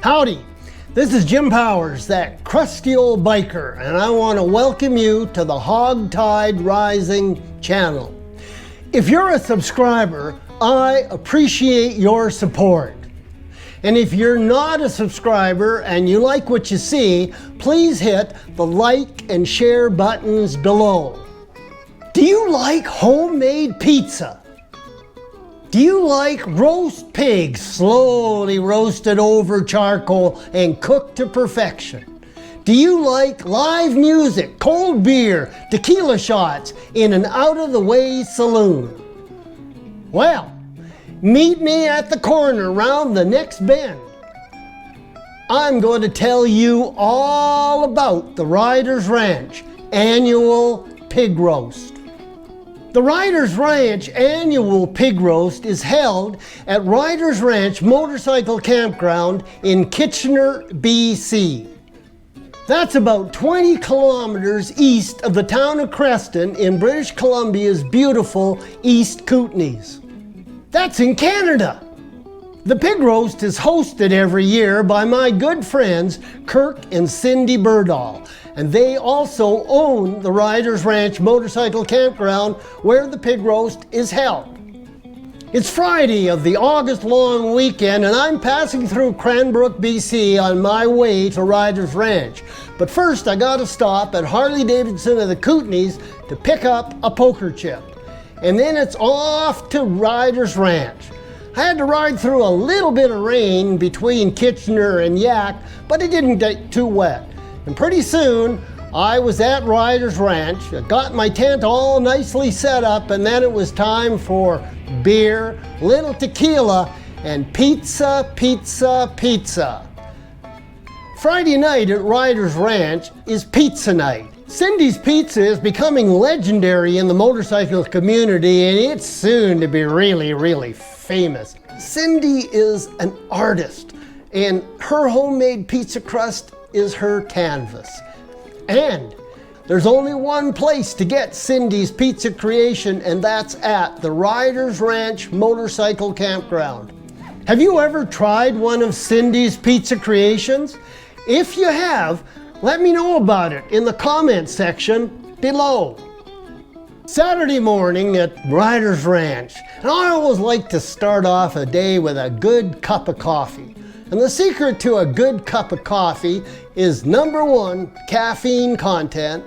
Howdy, this is Jim Powers, that crusty old biker, and I want to welcome you to the HogTide Rising channel. If you're a subscriber, I appreciate your support. And if you're not a subscriber and you like what you see, please hit the like and share buttons below. Do you like homemade pizza? Do you like roast pigs slowly roasted over charcoal and cooked to perfection? Do you like live music, cold beer, tequila shots in an out-of-the-way saloon? Well, meet me at the corner round the next bend. I'm going to tell you all about the Riders Ranch annual pig roast. The Riders Ranch annual pig roast is held at Riders Ranch Motorcycle Campground in Kitchener, BC. That's about 20 kilometers east of the town of Creston in British Columbia's beautiful East Kootenays. That's in Canada. The pig roast is hosted every year by my good friends Kirk and Cindy Berdahl, and they also own the Riders Ranch Motorcycle Campground where the pig roast is held. It's Friday of the August long weekend, and I'm passing through Cranbrook, BC on my way to Riders Ranch. But first I gotta stop at Harley-Davidson of the Kootenays to pick up a poker chip. And then it's off to Riders Ranch. I had to ride through a little bit of rain between Kitchener and Yak, but it didn't get too wet. And pretty soon, I was at Riders Ranch, I got my tent all nicely set up, and then it was time for beer, little tequila, and pizza, pizza, pizza. Friday night at Riders Ranch is pizza night. Cindy's Pizza is becoming legendary in the motorcycle community, and it's soon to be really, really famous. Cindy is an artist, and her homemade pizza crust is her canvas. And there's only one place to get Cindy's pizza creation, and that's at the Riders Ranch Motorcycle Campground. Have you ever tried one of Cindy's pizza creations? If you have, let me know about it in the comments section below. Saturday morning at Riders Ranch, and I always like to start off a day with a good cup of coffee. And the secret to a good cup of coffee is number one, caffeine content.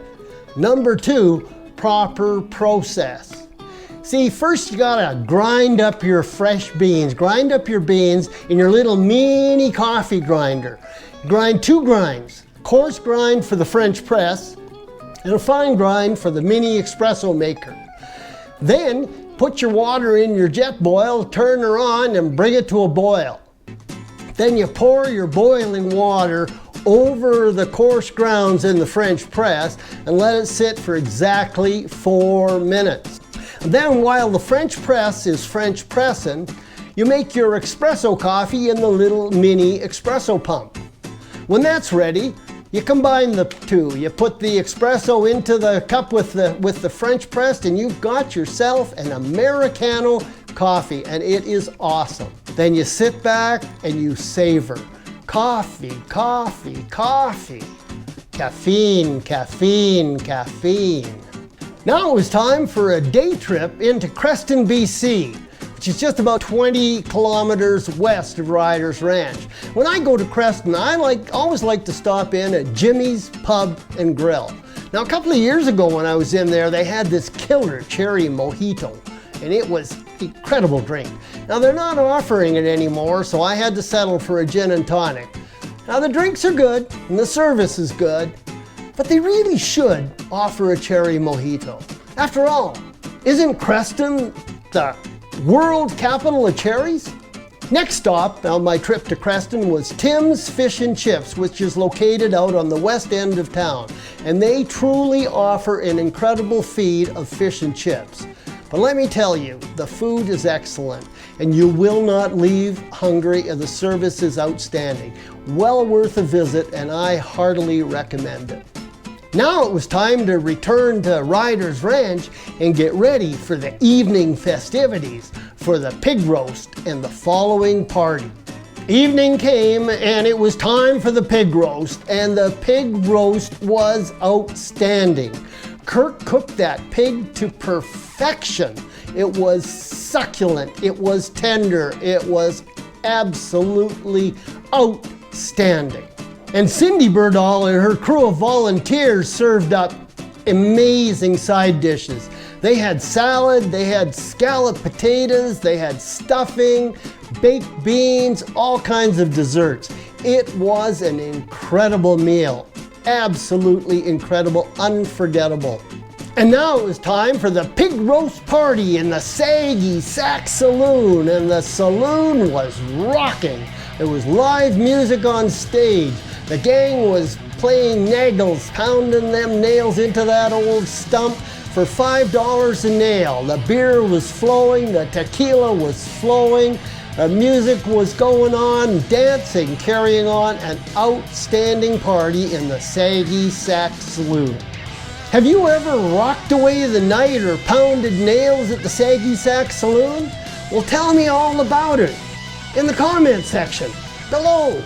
Number two, proper process. See, first you gotta grind up your fresh beans. Grind up your beans in your little mini coffee grinder. Grind two grinds. Coarse grind for the French press and a fine grind for the mini espresso maker. Then put your water in your jet boil, turn her on and bring it to a boil. Then you pour your boiling water over the coarse grounds in the French press and let it sit for exactly 4 minutes. And then while the French press is French pressing, you make your espresso coffee in the little mini espresso pump. When that's ready, you combine the two. You put the espresso into the cup with the French press, and you've got yourself an Americano coffee, and it is awesome. Then you sit back and you savor. Coffee, coffee, coffee. Caffeine, caffeine, caffeine. Now it was time for a day trip into Creston, BC, which is just about 20 kilometers west of Riders Ranch. When I go to Creston, I always like to stop in at Jimmy's Pub and Grill. Now a couple of years ago when I was in there, they had this killer cherry mojito, and it was incredible drink. Now they're not offering it anymore, so I had to settle for a gin and tonic. Now the drinks are good and the service is good, but they really should offer a cherry mojito. After all, isn't Creston the world capital of cherries? Next stop on my trip to Creston was Tim's Fish and Chips, which is located out on the west end of town. And they truly offer an incredible feed of fish and chips. But let me tell you, the food is excellent and you will not leave hungry, and the service is outstanding. Well worth a visit, and I heartily recommend it. Now it was time to return to Riders Ranch and get ready for the evening festivities for the pig roast and the following party. Evening came and it was time for the pig roast, and the pig roast was outstanding. Kirk cooked that pig to perfection. It was succulent, it was tender, it was absolutely outstanding. And Cindy Berdahl and her crew of volunteers served up amazing side dishes. They had salad, they had scalloped potatoes, they had stuffing, baked beans, all kinds of desserts. It was an incredible meal. Absolutely incredible, unforgettable. And now it was time for the pig roast party in the Saggy Sack Saloon, and the saloon was rocking. There was live music on stage. The gang was playing nails, pounding them nails into that old stump for $5 a nail. The beer was flowing, the tequila was flowing, the music was going on, dancing, carrying on an outstanding party in the Saggy Sack Saloon. Have you ever rocked away the night or pounded nails at the Saggy Sack Saloon? Well, tell me all about it in the comment section below.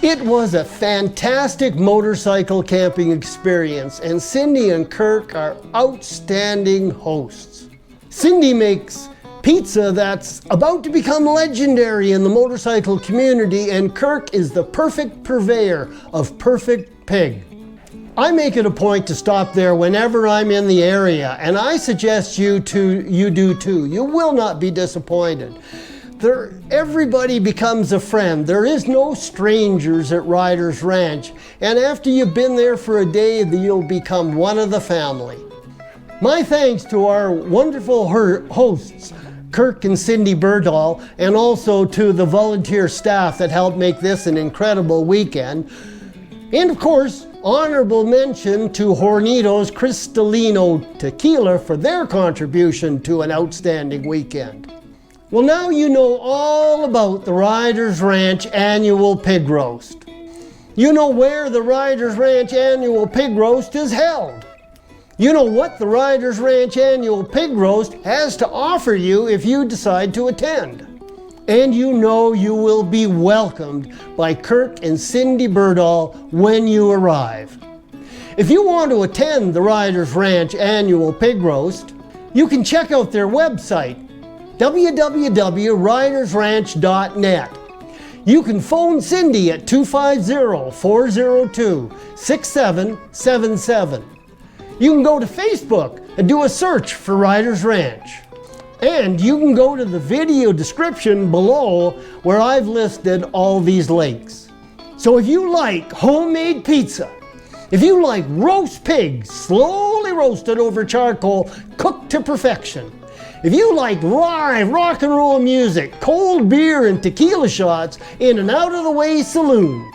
It was a fantastic motorcycle camping experience, and Cindy and Kirk are outstanding hosts. Cindy makes pizza that's about to become legendary in the motorcycle community, and Kirk is the perfect purveyor of perfect pig. I make it a point to stop there whenever I'm in the area, and I suggest you do too. You will not be disappointed. Everybody becomes a friend. There is no strangers at Riders Ranch, and after you've been there for a day, you'll become one of the family. My thanks to our wonderful hosts, Kirk and Cindy Berdahl, and also to the volunteer staff that helped make this an incredible weekend. And of course, honorable mention to Hornitos Cristalino Tequila for their contribution to an outstanding weekend. Well, now you know all about the Riders Ranch Annual Pig Roast. You know where the Riders Ranch Annual Pig Roast is held. You know what the Riders Ranch Annual Pig Roast has to offer you if you decide to attend. And you know you will be welcomed by Kirk and Cindy Berdahl when you arrive. If you want to attend the Riders Ranch Annual Pig Roast, you can check out their website, www.ridersranch.net. You can phone Cindy at 250-402-6777. You can go to Facebook and do a search for Riders Ranch. And you can go to the video description below where I've listed all these links. So if you like homemade pizza, if you like roast pigs slowly roasted over charcoal, cooked to perfection, if you like live rock and roll music, cold beer and tequila shots in an out-of-the-way saloon,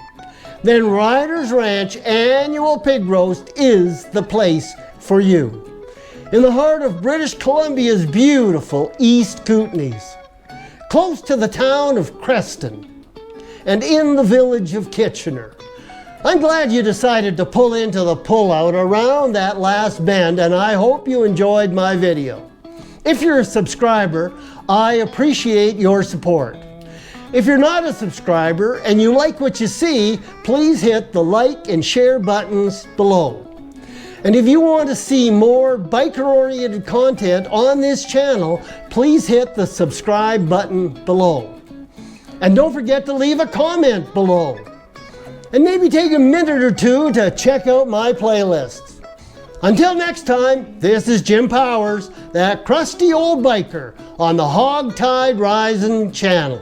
then Riders Ranch Annual Pig Roast is the place for you. In the heart of British Columbia's beautiful East Kootenays, close to the town of Creston, and in the village of Kitchener. I'm glad you decided to pull into the pullout around that last bend, and I hope you enjoyed my video. If you're a subscriber, I appreciate your support. If you're not a subscriber and you like what you see, please hit the like and share buttons below. And if you want to see more biker-oriented content on this channel, please hit the subscribe button below. And don't forget to leave a comment below. And maybe take a minute or two to check out my playlists. Until next time, this is Jim Powers, that crusty old biker on the HogTide Rising channel.